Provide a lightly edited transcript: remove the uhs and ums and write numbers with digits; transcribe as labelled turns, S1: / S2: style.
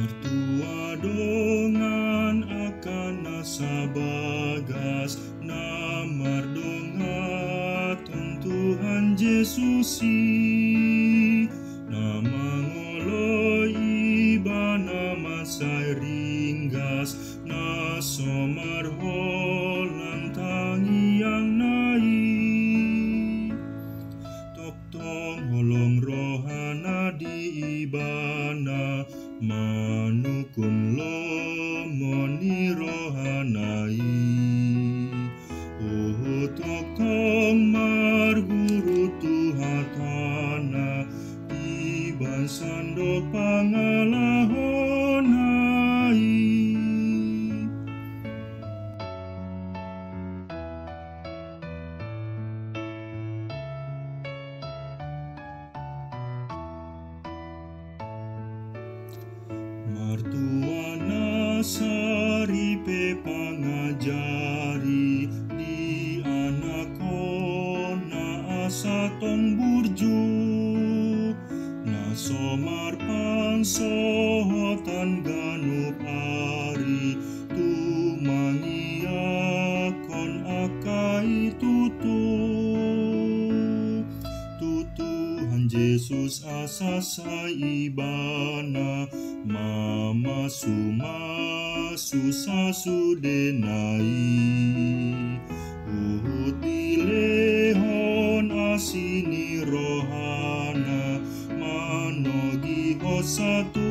S1: Mertua dongan akan nasabagas namar dongaton Tuhan Yesusi nama ngoloi iba nama sai ringgas na somar holan tangiang nai toktong holong rohana di ibana manukun lomoni rohanai toktong marguru tuhatana iban sandok pangalahonai. Martuana saripe pangajari di anako na asatong burju na somar pansohotan ganup ari tumangiakon akai Tuhan Yesus asa sa ibana mama sumasu denai utilehon asini rohana manogi hosatu